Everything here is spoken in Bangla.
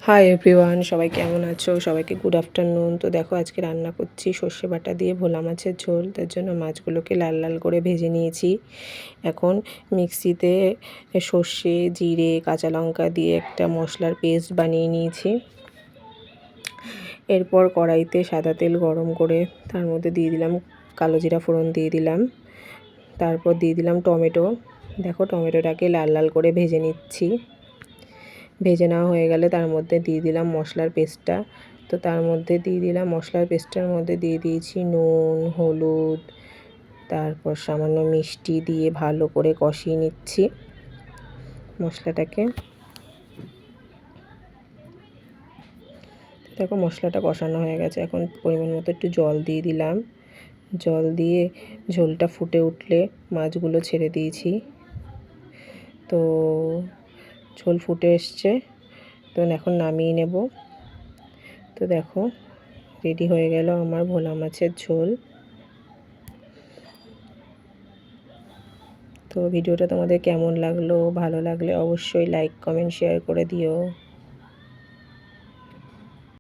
হাই এভরিওয়ান, সবাই কেমন আছো? সবাইকে গুড আফটারনুন। তো দেখো আজকে রান্না করছি সর্ষে বাটা দিয়ে ভোলা মাছের ঝোল। তার জন্য মাছগুলোকে লাল লাল করে ভেজে নিয়েছি। এখন মিক্সিতে সর্ষে, জিরে, কাঁচা লঙ্কা দিয়ে একটা মশলার পেস্ট বানিয়ে নিয়েছি। এরপর কড়াইতে সাদা তেল গরম করে তার মধ্যে দিয়ে দিলাম কালো জিরা ফোড়ন দিয়ে দিলাম। তারপর দিয়ে দিলাম টমেটো। দেখো টমেটোটাকে লাল লাল করে ভেজে নিচ্ছি। ভেজে নেওয়া হয়ে গেলে তার মধ্যে দিয়ে দিলাম মশলার পেস্টটা। তো তার মধ্যে দিয়ে দিলাম মশলার পেস্টটার মধ্যে দিয়ে দিয়েছি নুন, হলুদ, তারপর সামান্য মিষ্টি দিয়ে ভালো করে কষিয়ে নিচ্ছি মশলাটাকে। দেখো মশলাটা কষানো হয়ে গেছে। এখন পরিমাণ মতো একটু জল দিয়ে দিলাম। জল দিয়ে ঝোলটা ফুটে উঠলে মাছগুলো ছেড়ে দিয়েছি। তো ঝোল ফুটে এসছে, তো এখন নামিয়ে নেব। তো দেখো রেডি হয়ে গেল আমার ভোলা মাছের ঝোল। তো ভিডিওটা তোমাদের কেমন লাগলো? ভালো লাগলে অবশ্যই লাইক, কমেন্ট, শেয়ার করে দিও।